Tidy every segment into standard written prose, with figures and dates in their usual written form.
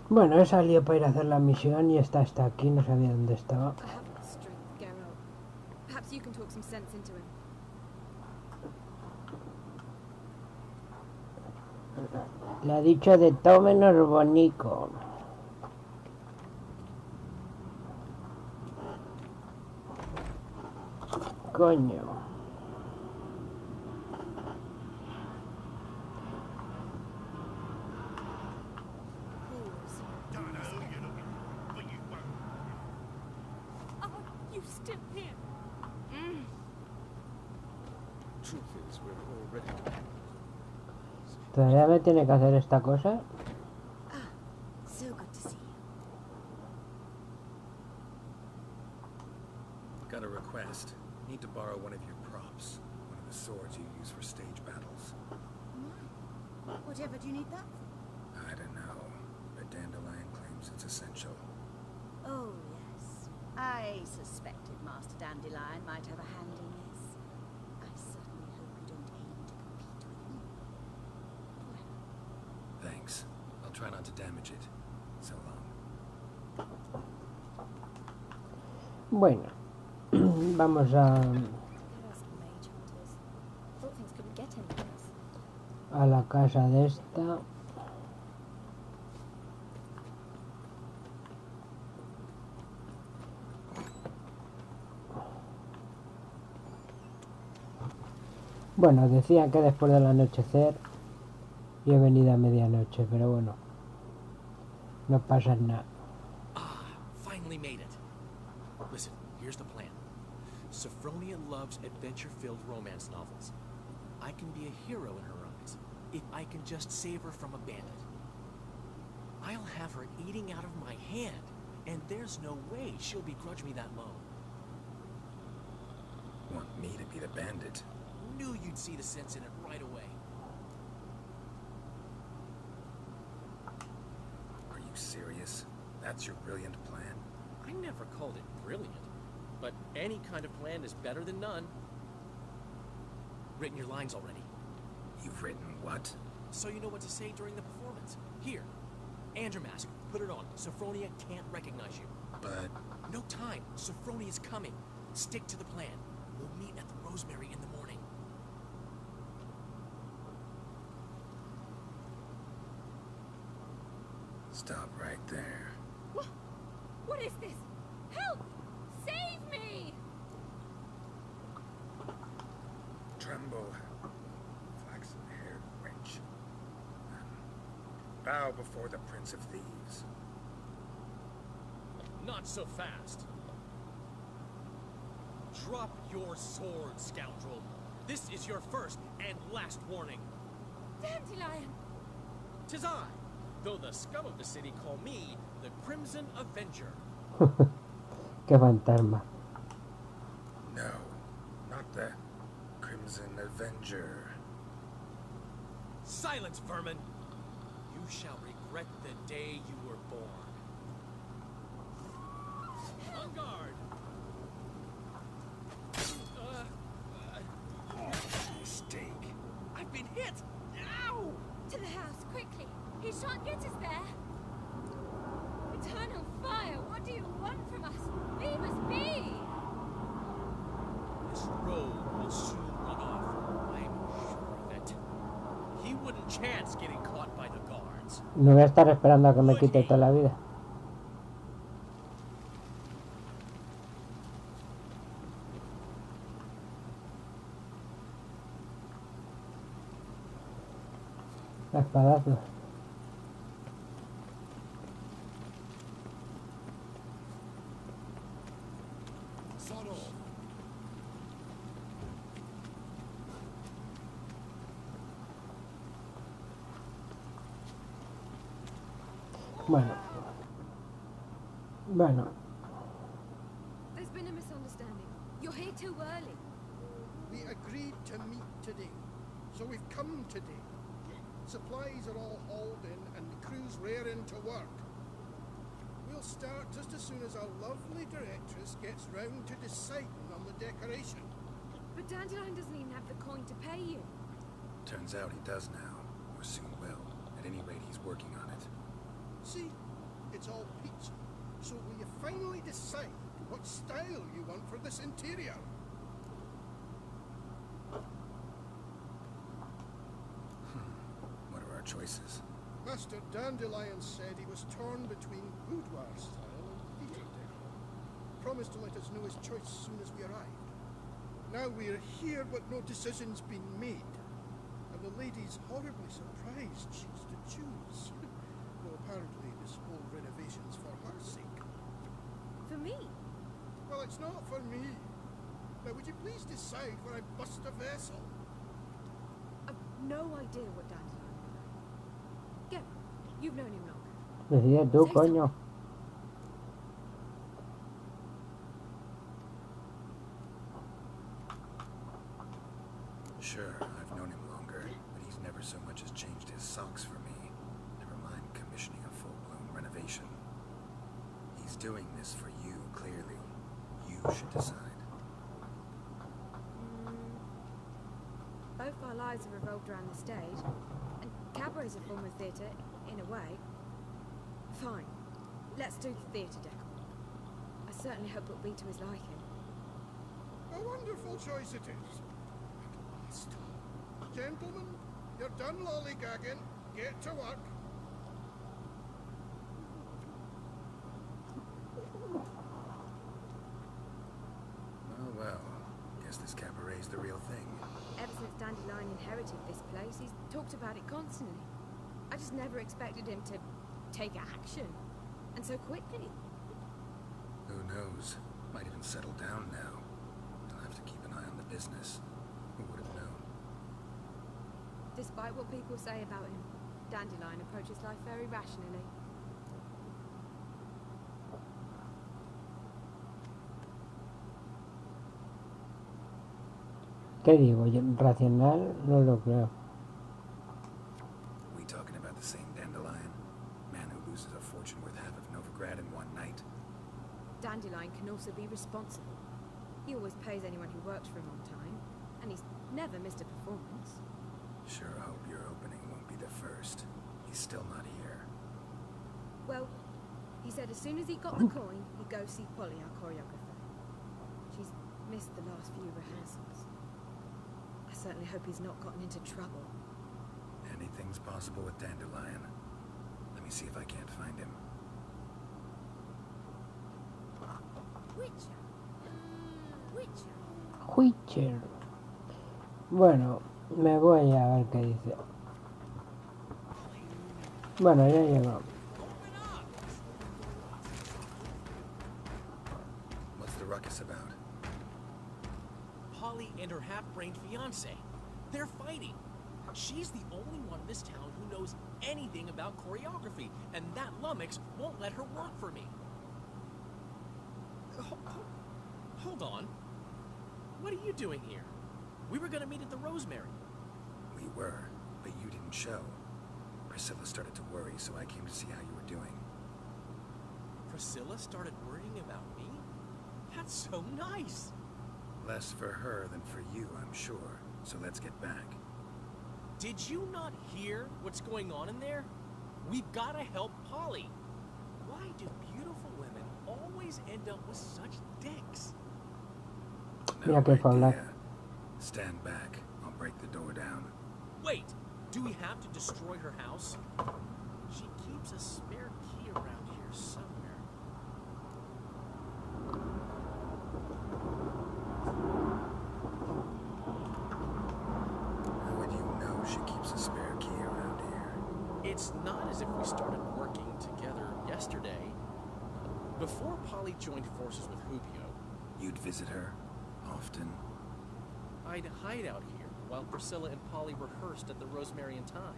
Bueno, he salido para ir a hacer la misión y está aquí, no sabía dónde estaba. I haven't the strength, Geralt. Perhaps you can talk some sense into him. Le ha dicho de todo menos bonito. Coño. Pause. Oh, you still here? Truth is, we're already. ¿Todavía me tiene que hacer esta cosa? Ah, so good to see you. Got a request. Need to borrow one of your props. One of the swords you use for stage battles. Whatever do you need that for? I don't know, but Dandelion claims it's essential. Oh, yes. I suspected Master Dandelion might have a hand in this. I certainly hope you don't aim to compete with me. Well. Thanks. I'll try not to damage it. So long. Bueno, vamos a la casa de esta. Bueno, decían que después del anochecer y he venido a medianoche, pero bueno, no pasa nada. Finally made it. Listen, here's the plan. Sophronia loves adventure-filled romance novels. I can be a hero in her eyes if I can just save her from a bandit. I'll have her eating out of my hand, and there's no way she'll begrudge me that loan. Want me to be the bandit? Knew you'd see the sense in it right away. Are you serious? That's your brilliant plan? I never called it brilliant, but any kind of plan is better than none. Written your lines already. You've written what? So you know what to say during the performance. Here, and your mask. Put it on. Sophronia can't recognize you. But... No time. Sophronia's coming. Stick to the plan. We'll meet at the Rosemary in the morning. Stop right there. What is this? Help! Save me! Tremble, flaxen-haired wench. Bow before the Prince of Thieves. Not so fast. Drop your sword, scoundrel. This is your first and last warning. Dandelion! 'Tis I, though the scum of the city call me the Crimson Avenger. Qué fantasma. No, not the Crimson Avenger. Silence, vermin! You shall regret the day you were born. On guard! Mistake. I've been hit! Ow! To the house, quickly! He shan't get us there! Eternal fire, what do you want from us? Leave us be! This rogue will soon run off. I'm sure of it. He wouldn't chance getting caught by the guards. No voy a estar esperando a que me quite toda la vida. Espadazo. Bueno. There's been a misunderstanding. You're here too early. We agreed to meet today, so we've come today. Supplies are all hauled in and the crew's raring to work. We'll start just as soon as our lovely directress gets round to deciding on the decoration. But Dandelion doesn't even have the coin to pay you. Turns out he does now, or soon will. At any rate, he's working on it. See, it's all peachy. So will you finally decide what style you want for this interior? What are our choices? Master Dandelion said he was torn between boudoir style and theatre decor. Promised to let us know his choice as soon as we arrived. Now we're here, but no decision's been made. And the lady's horribly surprised she's to choose. Though apparently this whole renovation's for her sake. For me? Well, it's not for me. Now, would you please decide where I bust a vessel? I've no idea what Dandelion is like. Go. You've known him longer. Decide tú, Say coño. Sure, I've known him longer, but he's never so much as changed his socks for me. Never mind commissioning a full-blown renovation. He's doing this for you, clearly. You should decide. Both our lives have revolved around the stage, and cabaret's a form of theatre, in a way. Fine. Let's do the theatre decor. I certainly hope it'll be to his liking. A wonderful choice it is. At last. Gentlemen, you're done lollygagging. Get to work. Well, guess this cabaret's the real thing. Ever since Dandelion inherited this place, he's talked about it constantly. I just never expected him to take action. And so quickly. Who knows? Might even settle down now. I'll have to keep an eye on the business. Who would have known? Despite what people say about him, Dandelion approaches life very rationally. ¿Qué digo? Yo, racional no lo creo. We talking about the same Dandelion? Man who loses a fortune worth half of Novigrad in one night? Dandelion can also be responsible. He always pays anyone who works for him on time, and he's never missed a performance. Sure hope your opening won't be the first. He's still not here. Well, he said as soon as he got the coin, he'd go see Polly, our choreographer. She's missed the last few rehearsals. I certainly hope he's not gotten into trouble. Anything's possible with Dandelion. Let me see if I can't find him. Witcher. Bueno, me voy a ver qué dice. Bueno, ya llegó. What's the ruckus about? Polly and her half-brained fiance. They're fighting. She's the only one in this town who knows anything about choreography, and that lummox won't let her work for me. Hold on. What are you doing here? We were gonna meet at the Rosemary. We were, but you didn't show. Priscilla started to worry, so I came to see how you were doing. Priscilla started worrying about me? That's so nice. Less for her than for you, I'm sure. So let's get back. Did you not hear what's going on in there? We've gotta help Polly. Why do beautiful women always end up with such dicks? Mira que fue hablar. Stand back. I'll break the door down. Wait, do we have to destroy her house? She keeps a spare key around here somewhere. How would you know she keeps a spare key around here? It's not as if we started working together yesterday. Before Polly joined forces with Hubio, You'd visit her? Often? I'd hide out here while Priscilla and Polly rehearsed at the Rosemary and Thyme.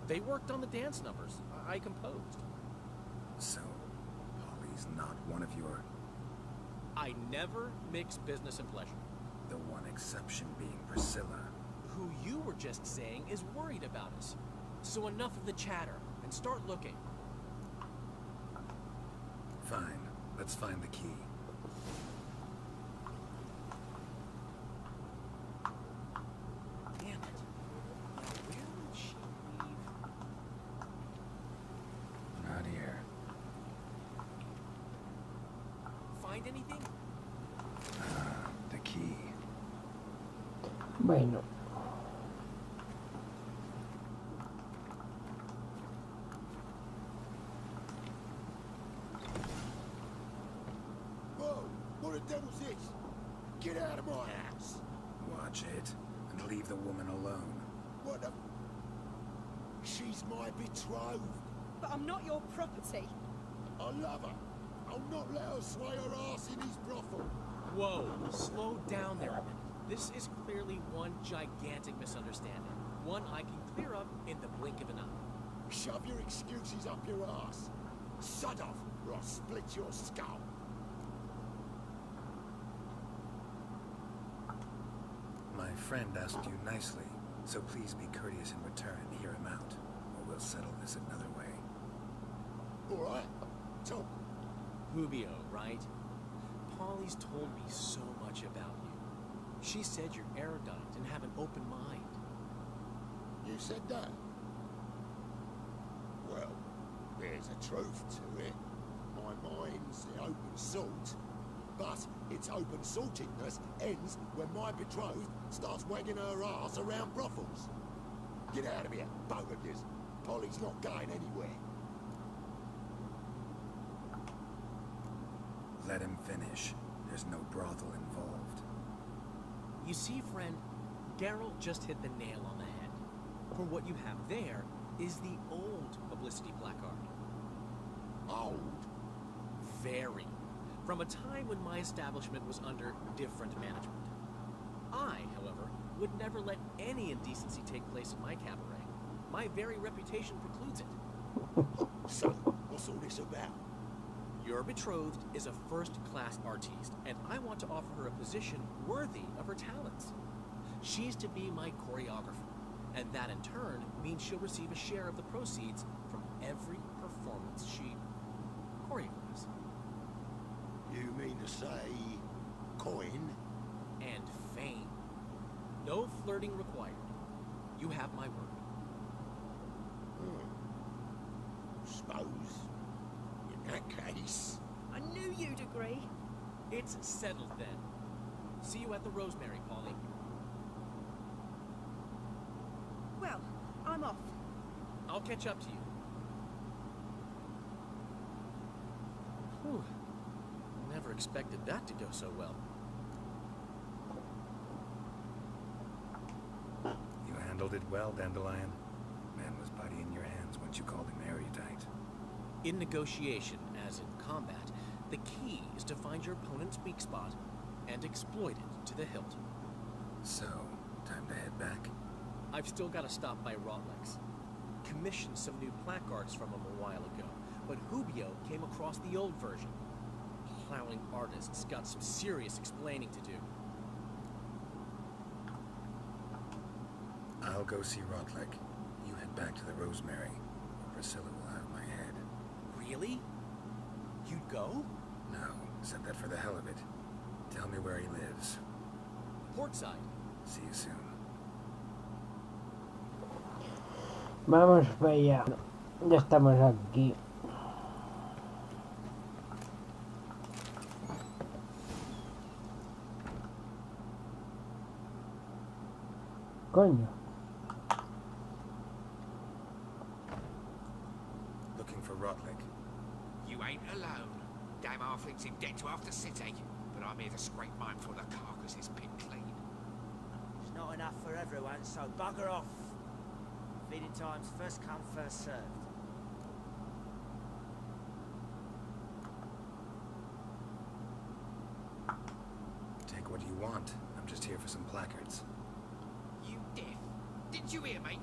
They worked on the dance numbers I composed. So, Polly's not one of your... I never mix business and pleasure. The one exception being Priscilla. Who you were just saying is worried about us. So enough of the chatter and start looking. Fine. Let's find the key. Damn it. Where did she leave? Not here. find anything? The key. Bueno. Whoa! What the devil's this? Get out of my house! Watch it, and leave the woman alone. What the... She's my betrothed. But I'm not your property. I love her. I'll not let her sway her ass in his brothel. Whoa, slow down there a minute. This is clearly one gigantic misunderstanding. One I can clear up in the blink of an eye. Shove your excuses up your ass. Shut off, or I'll split your skull. My friend asked you nicely, so please be courteous in return and hear him out, or we'll settle this another way. All right, talk. Rubio, right? Polly's told me so much about you. She said you're erudite and have an open mind. You said that? Well, there's a truth to it. My mind's the open salt. But its open saltedness ends when my betrothed starts wagging her ass around brothels. Get out of here, both of yous. Polly's not going anywhere. Let him finish. There's no brothel involved. You see, friend, Geralt just hit the nail on the head. For what you have there is the old publicity placard. Old? Very. From a time when my establishment was under different management. I, however, would never let any indecency take place in my cabaret. My very reputation precludes it. So, what's all this about? Your betrothed is a first-class artiste, and I want to offer her a position worthy of her talents. She's to be my choreographer, and that in turn means she'll receive a share of the proceeds from every performance she choreographs. You mean to say... coin? And fame. No flirting required. You have my word. Suppose... in that case... I knew you'd agree. It's settled then. See you at the Rosemary, Polly. Well, I'm off. I'll catch up to you. Whew. Never expected that to go so well. You handled it well, Dandelion. Man was putty in your hands once you called him erudite. In negotiation, as in combat, the key is to find your opponent's weak spot and exploit it to the hilt. So, time to head back? I've still got to stop by Rotlex. Commissioned some new placards from him a while ago, but Rubio came across the old version. Plowing artists got some serious explaining to do. I'll go see Rotlick. You head back to the Rosemary, or Priscilla will have my head. Really? You'd go? No, said that for the hell of it. Tell me where he lives. Portside. See you soon. Vamos para allá. Ya estamos aquí. Coño. Looking for Rotlick. You ain't alone. Damn halflings in debt to half the city. But I'm here to scrape mine before the carcass is picked clean. It's not enough for everyone, so bugger off. Feeding time's first come, first served. Take what you want. I'm just here for some placards. You deaf? Didn't you hear me?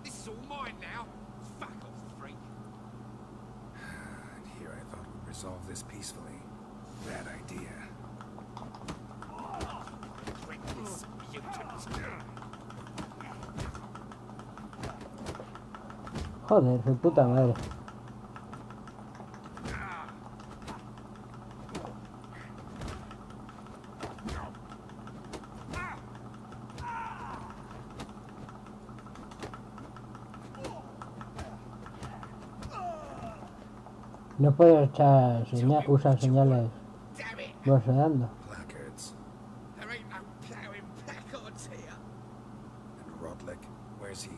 This is all mine now. Fuck off, freak. And here I thought we'd resolve this peacefully. Bad idea. Reckless mutants. Joder, su puta madre. No puedo usar señales. Damn Vas dando. Placards. There ain't no ploughing placards here. And Rodlick, where's he?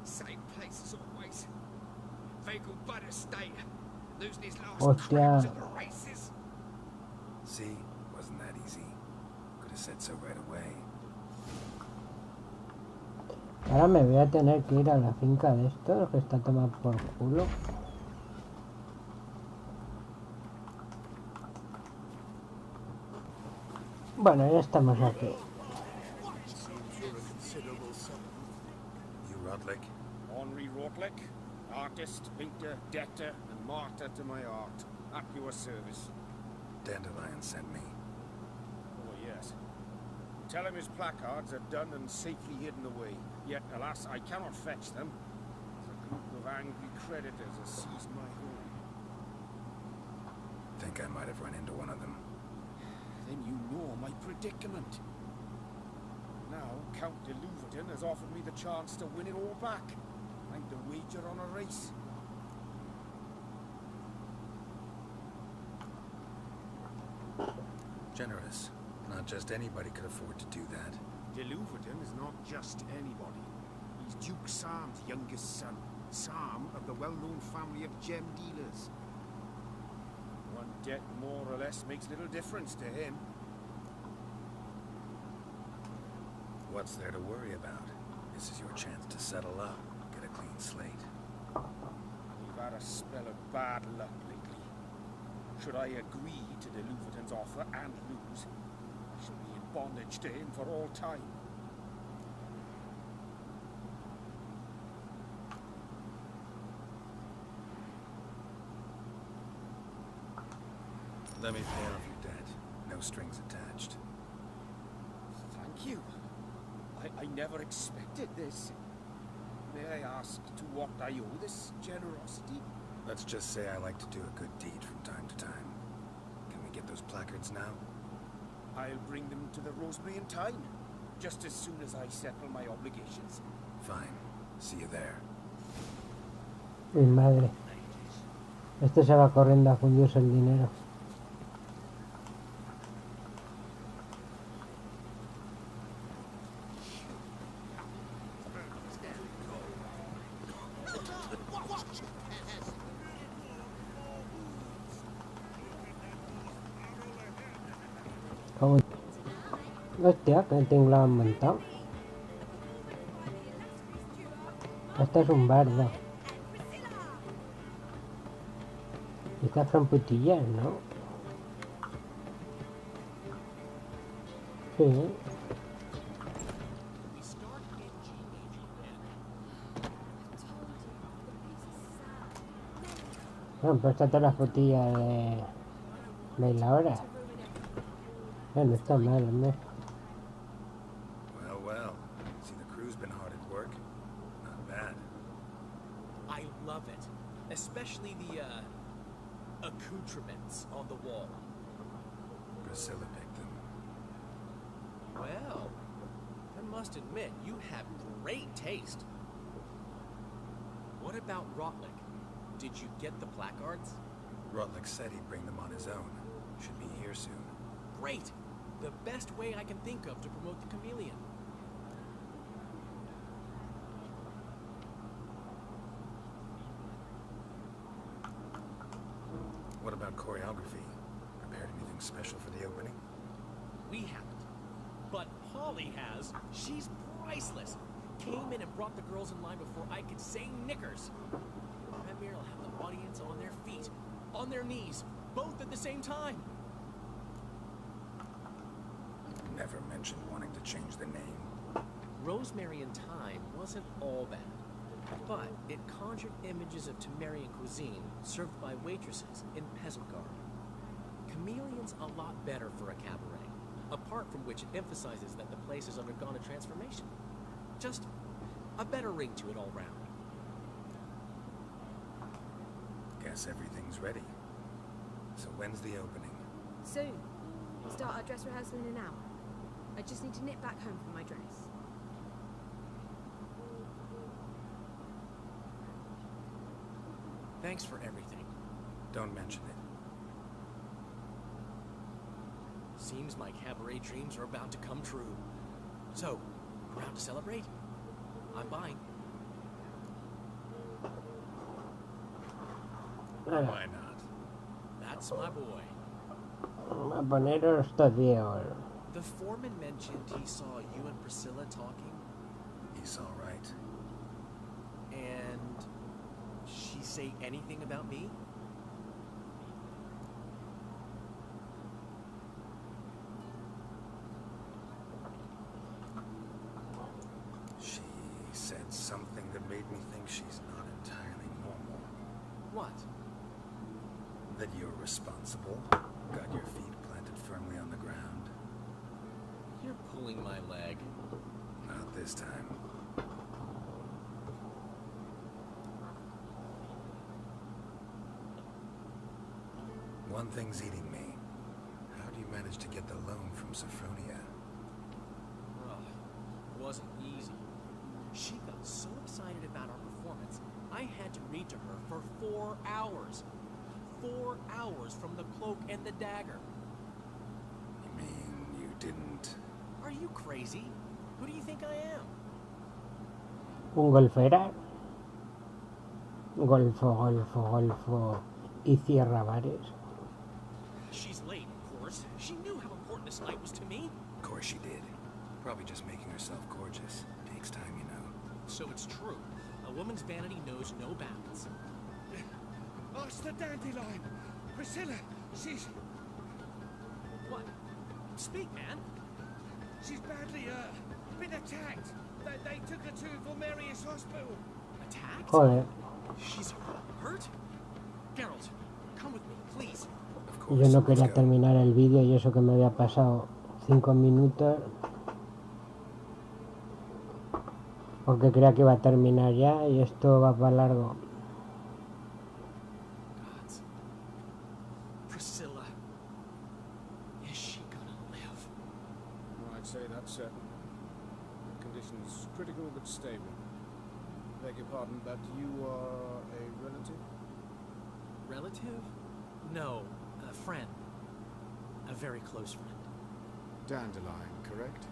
Same place as always. Vegal Bud Estate. Losing his last Hostia. crowns at the races. See? Wasn't that easy. Could have said so right away. Ahora me voy a tener que ir a la finca de estos que está tomado por culo. Bueno, ya estamos aquí. You Rodlick? Henri Rodlick, artist, painter, debtor, and martyr to my art. At your service. Dandelion sent me. Oh, yes. Tell him his placards are done and safely hidden away. Yet, alas, I cannot fetch them. A group of angry creditors has seized my home. Think I might have run into one of them. Then you know my predicament. Now, Count de Louverton has offered me the chance to win it all back. I'm to wager on a race. Generous. Not just anybody could afford to do that. De Louverton is not just anybody. He's Duke Sam's youngest son. Sam of the well-known family of gem dealers. One debt more or less makes little difference to him. What's there to worry about? This is your chance to settle up, get a clean slate. We've had a spell of bad luck lately. Should I agree to de Louverton's offer and lose, I shall be in bondage to him for all time. Let me pay off your debt. No strings attached. Thank you. I never expected this. May I ask to what I owe this generosity? Let's just say I like to do a good deed from time to time. Can we get those placards now? I'll bring them to the Rosemary in time, just as soon as I settle my obligations. Fine. See you there. Mi madre. Este se va corriendo a fundirse el dinero. ¿Cómo? Hostia, que tinglado han montado. Este es un bardo. Y estas son putillas, ¿no? Sí. Bueno, pues esta es la frutilla de la hora. No está mal, hombre. Well. See, the crew's been hard at work. Not bad. I love it. Especially the, accoutrements on the wall. Priscilla picked them. Well, I must admit, you have great taste. What about Rotlick? Did you get the placards? Rotlick said he'd bring them on his own. Should be here soon. Great! The best way I can think of to promote the chameleon. What about choreography? Prepared anything special for the opening? We haven't. But Holly has. She's priceless. Came in and brought the girls in line before I could say knickers. Premier will have the audience on their feet, on their knees, both at the same time. Never mentioned wanting to change the name. Rosemary in Time wasn't all bad, but it conjured images of Temerian cuisine served by waitresses in peasant garb. Chameleon's a lot better for a cabaret, apart from which it emphasizes that the place has undergone a transformation. Just a better ring to it all round. Guess everything's ready. So when's the opening? Soon. Start our dress rehearsal in an hour. I just need to nip back home for my dress. Thanks for everything. Don't mention it. Seems my cabaret dreams are about to come true. So, around to celebrate? I'm buying. Why not? That's my boy. A poneros todios. The foreman mentioned he saw you and Priscilla talking. He's all right. And she say anything about me? She said something that made me think she's not entirely normal. What? That you're responsible, got your feet planted firmly on the ground. You're pulling my leg. Not this time. One thing's eating me. How do you manage to get the loan from Sophronia? Well, it wasn't easy. She got so excited about our performance, I had to read to her for 4 hours. 4 hours from the cloak and the dagger. You mean you didn't... Are you crazy? Who do you think I am? Un golfera. Golfo. Y cierra bares. She's late, of course. She knew how important this night was to me. Of course she did. Probably just making herself gorgeous. Takes time, you know. So it's true. A woman's vanity knows no bounds. Master Dandelion! Priscilla, she's... What? Speak, man. She's badly, been attacked. They took her to Vulmerius Hospital. Attacked? Joder. She's hurt? Geralt, come with me, please. Of Yo course, no let's quería go. terminar el vídeo y eso que me había pasado 5 minutos. Porque creía que iba a terminar ya y esto va para largo. Gods. Priscilla. Is she gonna live? I'd say that's certain. The condition's critical but stable. Beg your pardon, but you are a relative? Relative? No, a friend. A very close friend. Dandelion, correct?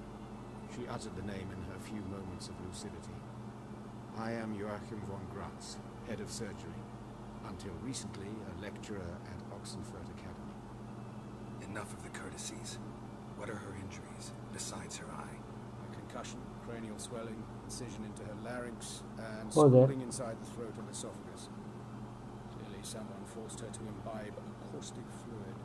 She uttered the name in her few moments of lucidity. I am Joachim von Gratz, head of surgery. Until recently, a lecturer at Oxenford Academy. Enough of the courtesies. What are her injuries, besides her eye? A concussion, cranial swelling, incision into her larynx, and Joder. scalding inside the throat and esophagus. Clearly someone forced her to imbibe a caustic fluid.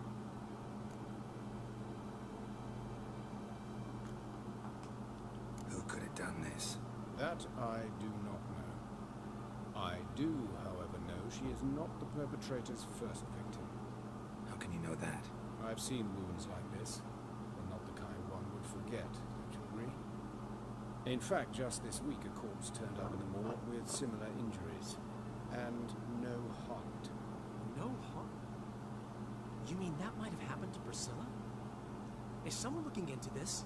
Who could have done this? That I do not know. I do, however, know she is not the perpetrator's first victim. How can you know that? I've seen wounds like this, but not the kind one would forget, don't you agree? In fact, just this week a corpse turned up in the morgue with similar injuries, and no heart. No harm? You mean that might have happened to Priscilla? Is someone looking into this?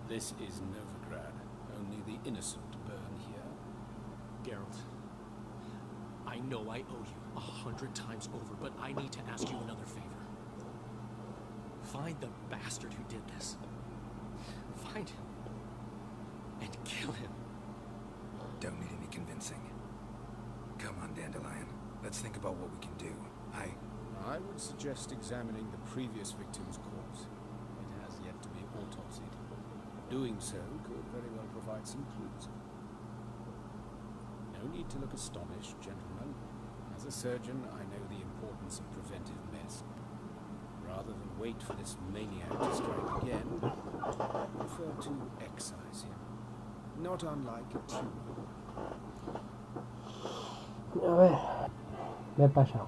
This is Novigrad. Only the innocent burn here. Geralt, I know I owe you 100 times over, but I need to ask you another favor. Find the bastard who did this. Find him. And kill him. Don't need any convincing. Come on, Dandelion. Let's think about what we can do. I would suggest examining the previous victim's corpse. It has yet to be autopsied. Doing so could very well provide some clues. No need to look astonished, gentlemen. As a surgeon, I know the importance of preventive medicine. Rather than wait for this maniac to strike again, I prefer to excise him. Not unlike a tumor. A ver, me he pasado.